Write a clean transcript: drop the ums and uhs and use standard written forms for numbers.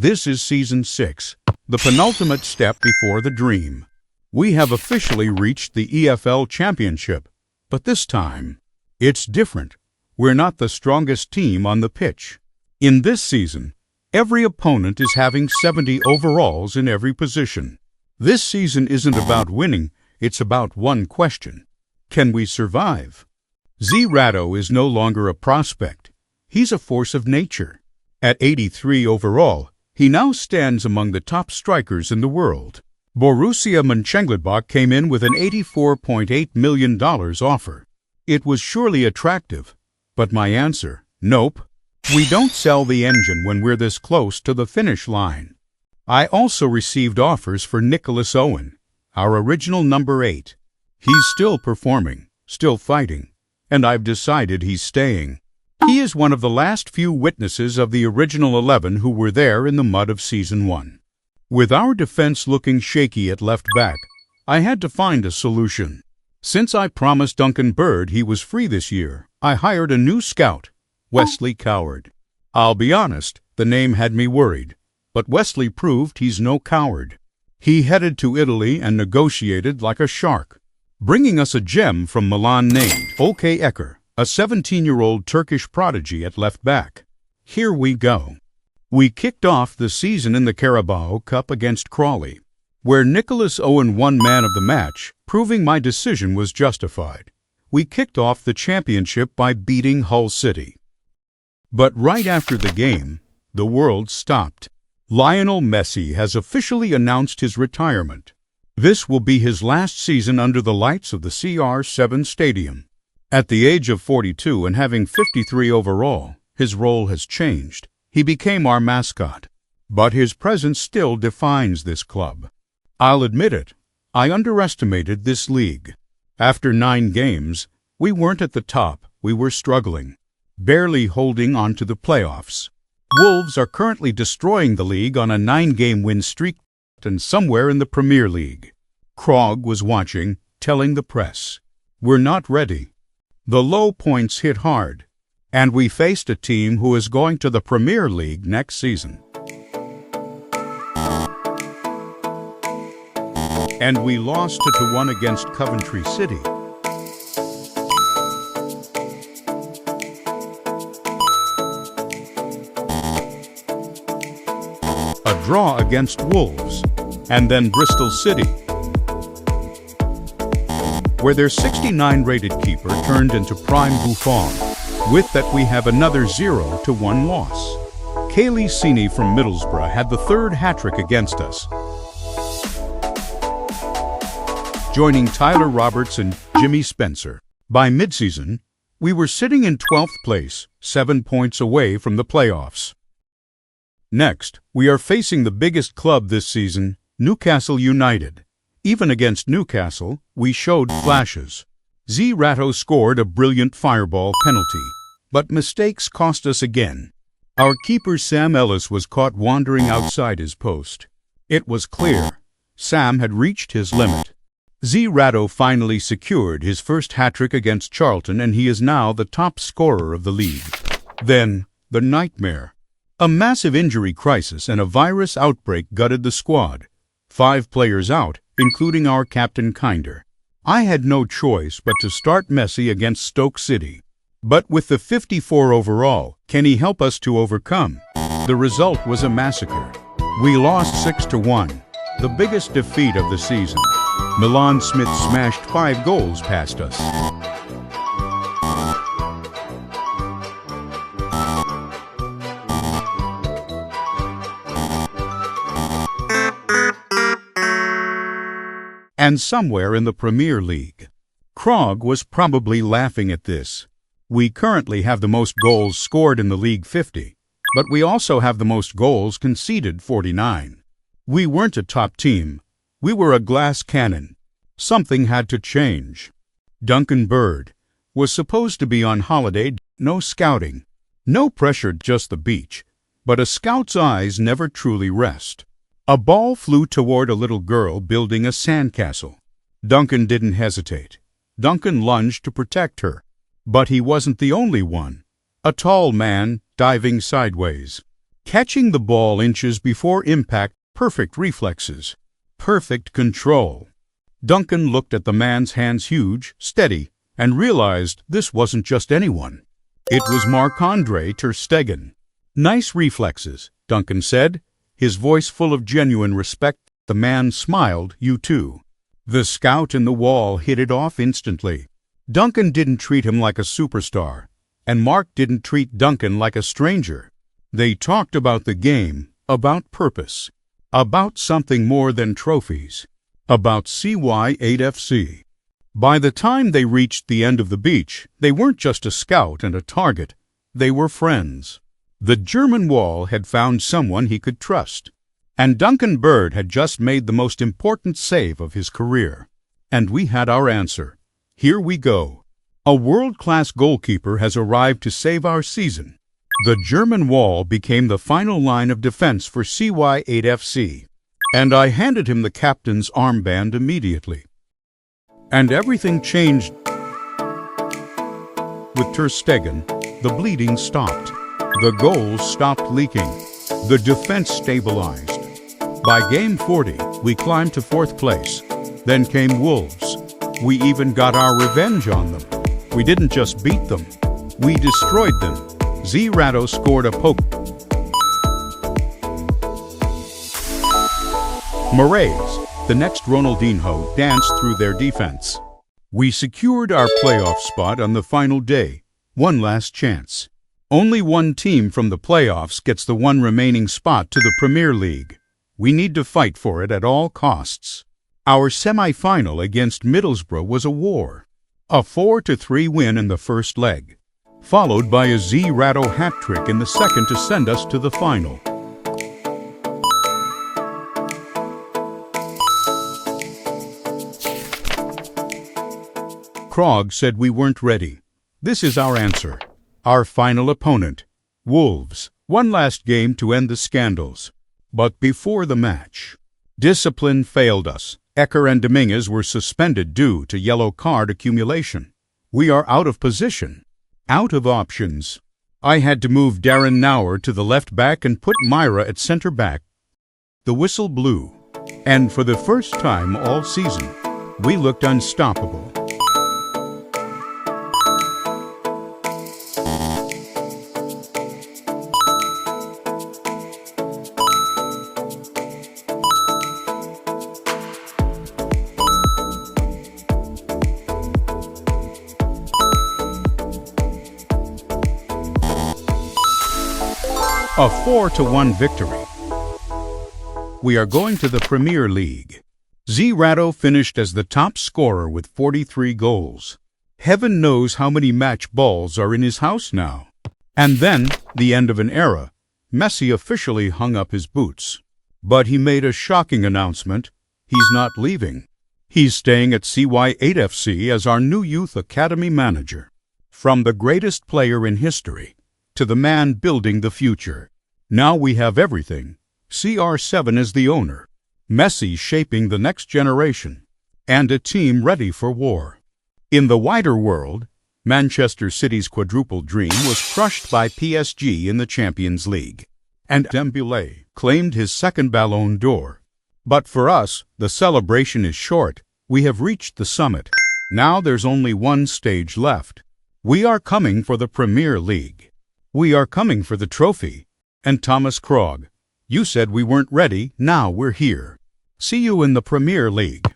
This is Season 6, the penultimate step before the dream. We have officially reached the EFL Championship, but this time, it's different. We're not the strongest team on the pitch. In this season, every opponent is having 70 overalls in every position. This season isn't about winning, it's about one question. Can we survive? Zerato is no longer a prospect. He's a force of nature. At 83 overall, he now stands among the top strikers in the world. Borussia Mönchengladbach came in with an $84.8 million offer. It was surely attractive, but my answer, nope. We don't sell the engine when we're this close to the finish line. I also received offers for Nicholas Owen, our original number 8. He's still performing, still fighting, and I've decided he's staying. He is one of the last few witnesses of the original 11 who were there in the mud of Season 1. With our defense looking shaky at left back, I had to find a solution. Since I promised Duncan Bird he was free this year, I hired a new scout, Wesley Coward. I'll be honest, the name had me worried, but Wesley proved he's no coward. He headed to Italy and negotiated like a shark, bringing us a gem from Milan named Okay Eker, a 17-year-old Turkish prodigy at left back. Here we go. We kicked off the season in the Carabao Cup against Crawley, where Nicholas Owen won Man of the Match, proving my decision was justified. We kicked off the championship by beating Hull City. But right after the game, the world stopped. Lionel Messi has officially announced his retirement. This will be his last season under the lights of the CR7 Stadium. At the age of 42 and having 53 overall, his role has changed. He became our mascot. But his presence still defines this club. I'll admit it, I underestimated this league. After 9 games, we weren't at the top, we were struggling, barely holding on to the playoffs. Wolves are currently destroying the league on a 9-game win streak and somewhere in the Premier League. Krog was watching, telling the press, "We're not ready." The low points hit hard, and we faced a team who is going to the Premier League next season. And we lost 2-1 against Coventry City. A draw against Wolves, and then Bristol City, where their 69-rated keeper turned into Prime Buffon. With that, we have another 0-1 loss. Kaylee Sini from Middlesbrough had the 3rd hat-trick against us, joining Tyler Roberts and Jimmy Spencer. By mid-season, we were sitting in 12th place, 7 points away from the playoffs. Next, we are facing the biggest club this season, Newcastle United. Even against Newcastle, we showed flashes. Zerato scored a brilliant fireball penalty, but mistakes cost us again. Our keeper Sam Ellis was caught wandering outside his post. It was clear Sam had reached his limit. Zerato finally secured his first hat-trick against Charlton, and he is now the top scorer of the league. Then, the nightmare. A massive injury crisis and a virus outbreak gutted the squad. 5 players out, including our captain Kinder. I had no choice but to start Messi against Stoke City. But with the 54 overall, can he help us to overcome? The result was a massacre. We lost 6-1, the biggest defeat of the season. Milan Smith smashed 5 goals past us. And somewhere in the Premier League. Krog was probably laughing at this. We currently have the most goals scored in the league, 50, but we also have the most goals conceded, 49. We weren't a top team. We were a glass cannon. Something had to change. Duncan Bird was supposed to be on holiday, no scouting. No pressure, just the beach. But a scout's eyes never truly rest. A ball flew toward a little girl building a sandcastle. Duncan didn't hesitate. Duncan lunged to protect her. But he wasn't the only one. A tall man diving sideways. Catching the ball inches before impact, perfect reflexes, perfect control. Duncan looked at the man's hands, huge, steady, and realized this wasn't just anyone. It was Marc-Andre ter Stegen. "Nice reflexes," Duncan said, his voice full of genuine respect. The man smiled. "You too." The scout in the wall hit it off instantly. Duncan didn't treat him like a superstar, and Mark didn't treat Duncan like a stranger. They talked about the game, about purpose, about something more than trophies, about CY8FC. By the time they reached the end of the beach, they weren't just a scout and a target. They were friends. The German wall had found someone he could trust. And Duncan Bird had just made the most important save of his career. And we had our answer. Here we go. A world-class goalkeeper has arrived to save our season. The German wall became the final line of defense for CY8FC. And I handed him the captain's armband immediately. And everything changed. With ter Stegen, the bleeding stopped. The goals stopped leaking. The defense stabilized. By game 40, we climbed to 4th place. Then came Wolves. We even got our revenge on them. We didn't just beat them. We destroyed them. Zerato scored a poke. Moraes, the next Ronaldinho, danced through their defense. We secured our playoff spot on the final day. One last chance. Only one team from the playoffs gets the one remaining spot to the Premier League. We need to fight for it at all costs. Our semi-final against Middlesbrough was a war. A 4-3 win in the first leg, followed by a Zerato hat-trick in the second to send us to the final. Krog said we weren't ready. This is our answer. Our final opponent, Wolves. One last game to end the scandals. But before the match, discipline failed us. Ecker and Dominguez were suspended due to yellow card accumulation. We are out of position, out of options. I had to move Darren Nauer to the left back and put Myra at center back. The whistle blew, and for the first time all season, we looked unstoppable. A 4-1 victory. We are going to the Premier League. Zerato finished as the top scorer with 43 goals. Heaven knows how many match balls are in his house now. And then, the end of an era, Messi officially hung up his boots. But he made a shocking announcement. He's not leaving. He's staying at CY8FC as our new youth academy manager. From the greatest player in history to the man building the future. Now we have everything. CR7 is the owner, Messi shaping the next generation, and a team ready for war. In the wider world, Manchester City's quadruple dream was crushed by PSG in the Champions League, and Dembélé claimed his second Ballon d'Or. But for us, the celebration is short. We have reached the summit. Now there's only one stage left. We are coming for the Premier League. We are coming for the trophy. And Thomas Krog, you said we weren't ready, now we're here. See you in the Premier League.